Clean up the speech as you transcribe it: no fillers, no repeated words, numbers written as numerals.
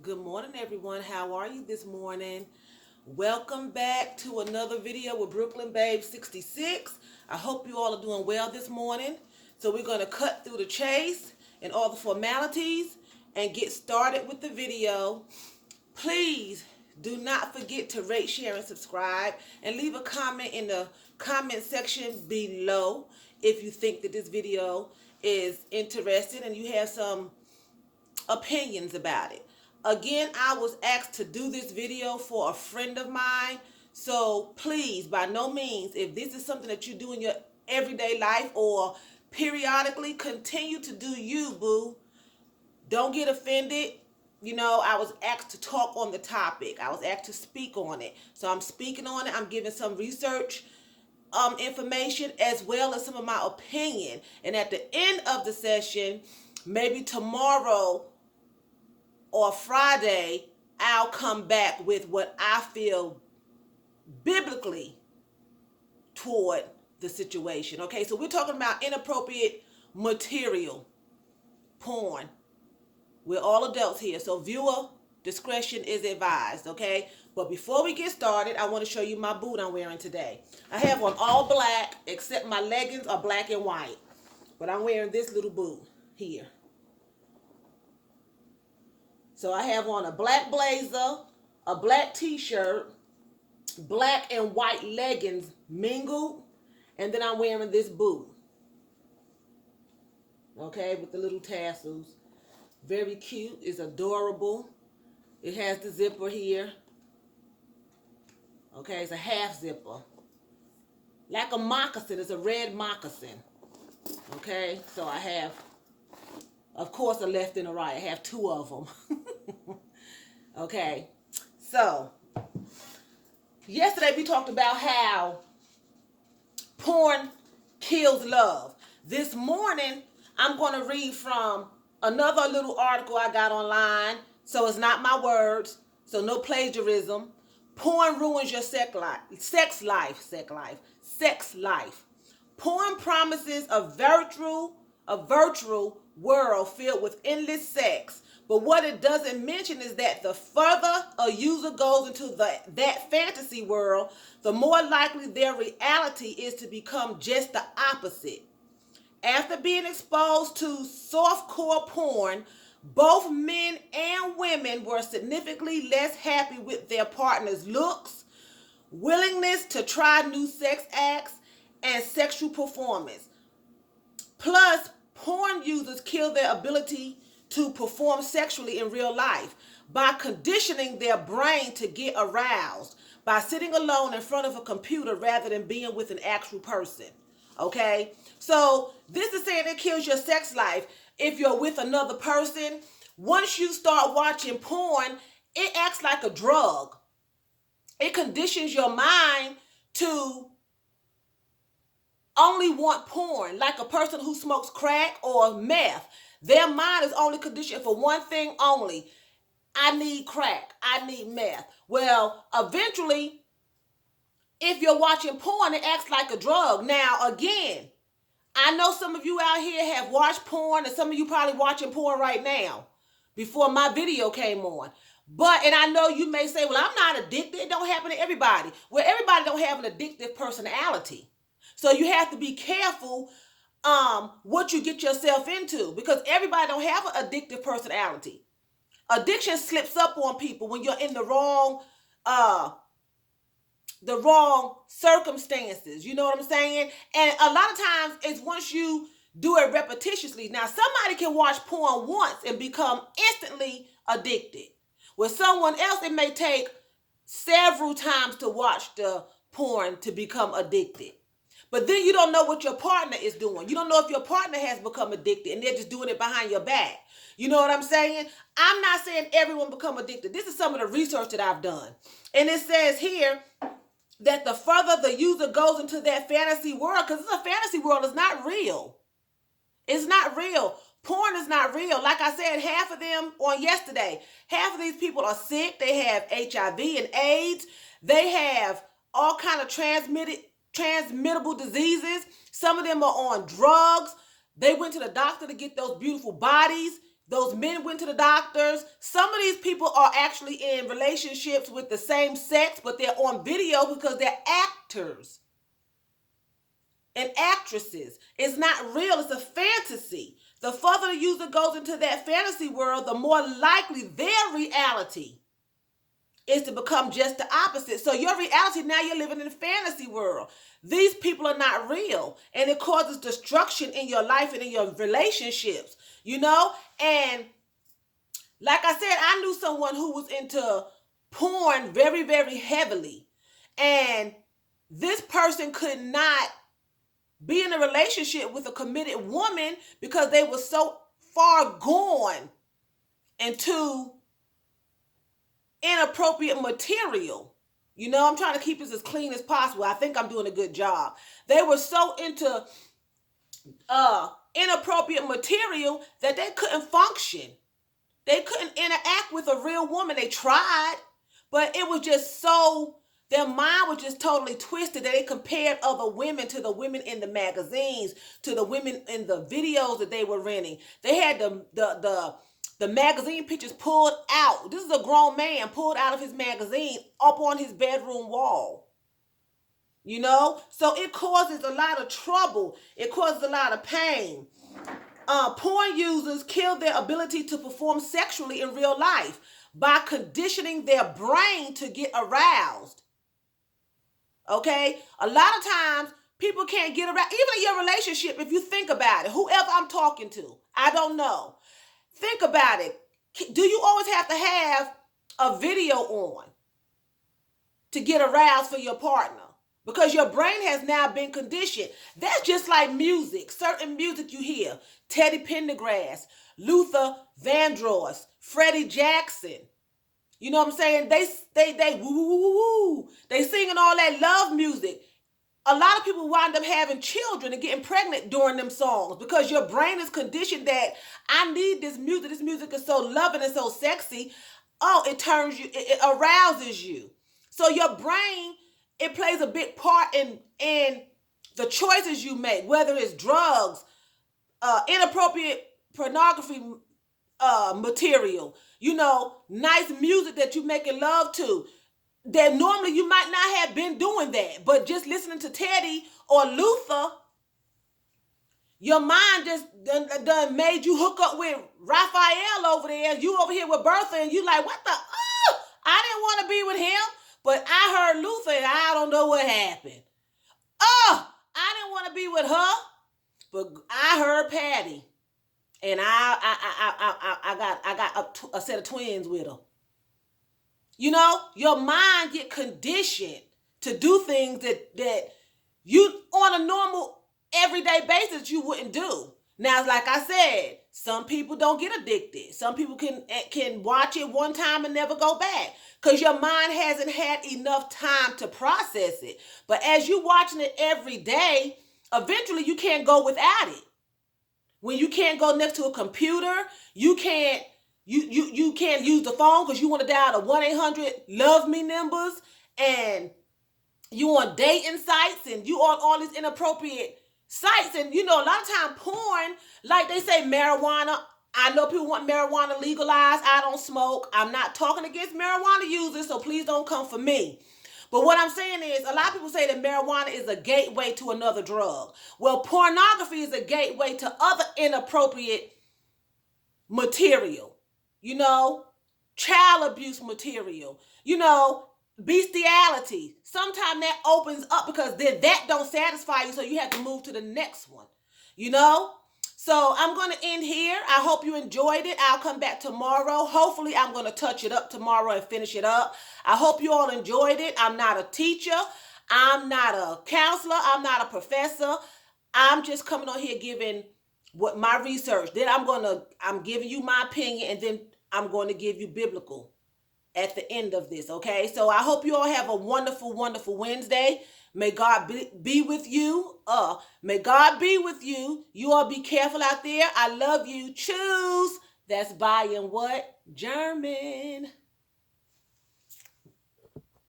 Good morning, everyone. How are you this morning? Welcome back to another video with Brooklyn Babe 66. I hope you all are doing well this morning. So we're going to cut through the chase and all the formalities and get started with the video. Please do not forget to rate, share, and subscribe, and leave a comment in the comment section below if you think that this video is interesting and you have some opinions about it. Again, I was asked to do this video for a friend of mine. So please, by no means, if this is something that you do in your everyday life or periodically, continue to do you, boo. Don't get offended. You know, I was asked to talk on the topic. I was asked to speak on it. So I'm speaking on it. I'm giving some research information as well as some of my opinion. And at the end of the session, maybe tomorrow or Friday, I'll come back with what I feel biblically toward the situation. Okay, so we're talking about inappropriate material, porn. We're all adults here, so viewer discretion is advised, okay? But before we get started, I want to show you my boot I'm wearing today. I have on all black, except my leggings are black and white. But I'm wearing this little boot here. So I have on a black blazer, a black t-shirt, black and white leggings mingled, and then I'm wearing this boot. Okay, with the little tassels. Very cute. It's adorable. It has the zipper here. Okay, it's a half zipper. Like a moccasin. It's a red moccasin. Okay, so I have, of course, a left and a right. I have two of them. Okay, so yesterday we talked about how porn kills love. This morning I'm going to read from another little article I got online, so it's not my words, so no plagiarism. Porn ruins your sex life. Porn promises a virtual world filled with endless sex. But what it doesn't mention is that the further a user goes into that fantasy world, the more likely their reality is to become just the opposite. After being exposed to softcore porn, both men and women were significantly less happy with their partner's looks, willingness to try new sex acts, and sexual performance. Plus, porn users kill their ability to perform sexually in real life by conditioning their brain to get aroused by sitting alone in front of a computer rather than being with an actual person. Okay? So this is saying it kills your sex life. If you're with another person, once you start watching porn, it acts like a drug. It conditions your mind to only want porn, like a person who smokes crack or meth. Their mind is only conditioned for one thing only. I need crack. I need meth. Well, eventually, if you're watching porn, it acts like a drug. Now, again, I know some of you out here have watched porn, and some of you probably watching porn right now before my video came on. But, and I know you may say, well, I'm not addicted. It don't happen to everybody. Well, everybody don't have an addictive personality. So you have to be careful what you get yourself into, because everybody don't have an addictive personality. Addiction slips up on people when you're in the wrong circumstances. You know what I'm saying? And a lot of times it's once you do it repetitiously. Now, somebody can watch porn once and become instantly addicted. With someone else, it may take several times to watch the porn to become addicted. But then you don't know what your partner is doing. You don't know if your partner has become addicted and they're just doing it behind your back. You know what I'm saying? I'm not saying everyone become addicted. This is some of the research that I've done. And it says here that the further the user goes into that fantasy world, because it's a fantasy world, it's not real. It's not real. Porn is not real. Like I said, half of them on yesterday, half of these people are sick. They have HIV and AIDS. They have all kind of transmittable diseases. Some of them are on drugs. They went to the doctor to get those beautiful bodies. Those men went to the doctors. Some of these people are actually in relationships with the same sex, but they're on video because they're actors and actresses. It's not real. It's a fantasy. The further the user goes into that fantasy world, the more likely their reality is to become just the opposite. So your reality, now you're living in a fantasy world. These people are not real, and it causes destruction in your life and in your relationships, you know? And like I said, I knew someone who was into porn very, very heavily, and this person could not be in a relationship with a committed woman because they were so far gone into inappropriate material. You know, I'm trying to keep this as clean as possible. I think I'm doing a good job. They were so into inappropriate material that they couldn't function. They couldn't interact with a real woman. They tried, but it was just so, their mind was just totally twisted that they compared other women to the women in the magazines, to the women in the videos that they were renting. They had the magazine pictures pulled out. This is a grown man pulled out of his magazine up on his bedroom wall. You know? So it causes a lot of trouble. It causes a lot of pain. Porn users kill their ability to perform sexually in real life by conditioning their brain to get aroused. Okay? A lot of times, people can't get aroused. Even in your relationship, if you think about it, whoever I'm talking to, I don't know. Think about it. Do you always have to have a video on to get aroused for your partner? Because your brain has now been conditioned. That's just like music. Certain music you hear. Teddy Pendergrass, Luther Vandross, Freddie Jackson. You know what I'm saying? They woo woo woo woo. They singing all that love music. A lot of people wind up having children and getting pregnant during them songs because your brain is conditioned that I need this music. This music is so loving and so sexy. Oh, it turns you, it arouses you. So your brain, it plays a big part in the choices you make, whether it's drugs, inappropriate pornography material, you know, nice music that you making love to. That normally you might not have been doing that, but just listening to Teddy or Luther, your mind just done made you hook up with Raphael over there. You over here with Bertha, and you like, what the? Oh, I didn't want to be with him, but I heard Luther, and I don't know what happened. Oh, I didn't want to be with her, but I heard Patty, and I got a set of twins with her. You know, your mind get conditioned to do things that you on a normal everyday basis you wouldn't do. Now, like I said, some people don't get addicted. Some people can watch it one time and never go back because your mind hasn't had enough time to process it. But as you're watching it every day, eventually you can't go without it. When you can't go next to a computer, you can't use the phone because you want to dial the 1-800-LOVE-ME numbers, and you on dating sites, and you on all these inappropriate sites. And you know, a lot of time porn, like they say marijuana, I know people want marijuana legalized. I don't smoke. I'm not talking against marijuana users, so please don't come for me. But what I'm saying is, a lot of people say that marijuana is a gateway to another drug. Well, pornography is a gateway to other inappropriate material. You know, child abuse material, you know, bestiality. Sometimes that opens up because then that don't satisfy you, so you have to move to the next one, you know? So I'm going to end here. I hope you enjoyed it. I'll come back tomorrow. Hopefully I'm going to touch it up tomorrow and finish it up. I hope you all enjoyed it. I'm not a teacher. I'm not a counselor. I'm not a professor. I'm just coming on here giving what my research. Then I'm giving you my opinion, and then I'm going to give you biblical at the end of this, okay? So I hope you all have a wonderful, wonderful Wednesday. May God be with you. May God be with you. You all be careful out there. I love you. Choose. That's buying what? German.